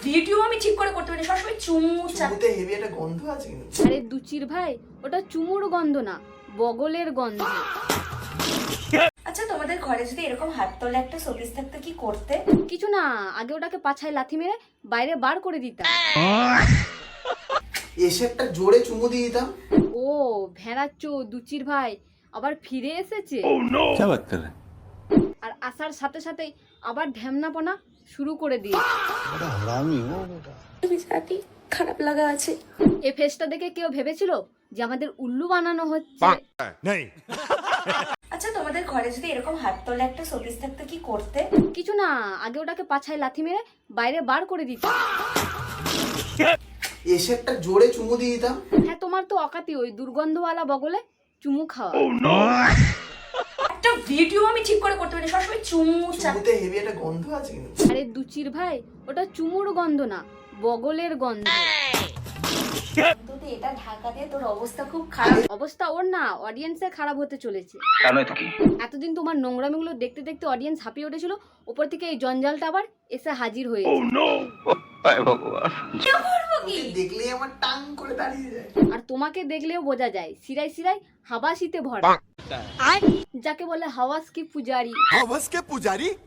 Video আমি ঠিক করে করতে পারি, সবসময় চুমু চুমুতে হেভি একটা গন্ধ আছে কিন্তু। আরে দুচির ভাই, ওটা চুমুর গন্ধ না, বগলের গন্ধ। আচ্ছা, তোমাদের ঘরে যদি এরকম হাত তোলা একটা শোপিস থাকতো কি করতে? কিছু না, আগে ওটাকে পাছায় লাথি মেরে বাইরে বার করে দিতাম। এসে একটা জোরে চুমু দিয়ে দিতাম। ও ভেড়াচ্ছ দুচির ভাই আবার ফিরে এসেছে। क्या बात कर रहे हैं? আর আসার সাথে সাথেই আবার ঢ্যামনাপনা শুরু করে দিয়ে। বিশাটি খারাপ লাগা আছে। এ ফেসটা দেখে কেউ ভেবেছিল যে আমাদের উল্লু বানানো হচ্ছে? আচ্ছা, তোমাদের ঘরে যদি এরকম হাত তোলা একটা শোপিস থাকতো কি করতে? কিছু না, আগে ওটাকে পাছায় লাথি মেরে বাইরে বার করে দিতাম। এসে একটা জোরে চুমু দিয়ে দিতাম। হ্যাঁ, তোমার তো অকাতি ওই দুর্গন্ধওয়ালা বগলে চুমু খাওয়া। একটা ভিডিও আমি ঠিক করে করতে পারি, সবসময় চুমু চুমুতে হেভি একটা গন্ধ আছে কিন্তু। আরে দুচির ভাই, ওটা চুমুর গন্ধ না, বগলের গন্ধ। যদি এটা ঢাকা দিয়ে তোর অবস্থা খুব খারাপ। অবস্থা ওর না, অডিয়েন্সের খারাপ হতে চলেছে। এতদিন তোমার নোংরামিগুলো দেখতে দেখতে অডিয়েন্স হাঁপিয়ে উঠেছিল, উপর থেকে এই জঞ্জালটা আবার এসে হাজির হয়েছে। ওকে দেখলেই আমার টাং করে দাঁড়িয়ে যায়। আর তোমাকে দেখলেও বোঝা যায় সিরাই সিরাই হাবাসিতে ভরা, যাকে বলে হাওয়াস কি পূজারি। हवस के पुजारी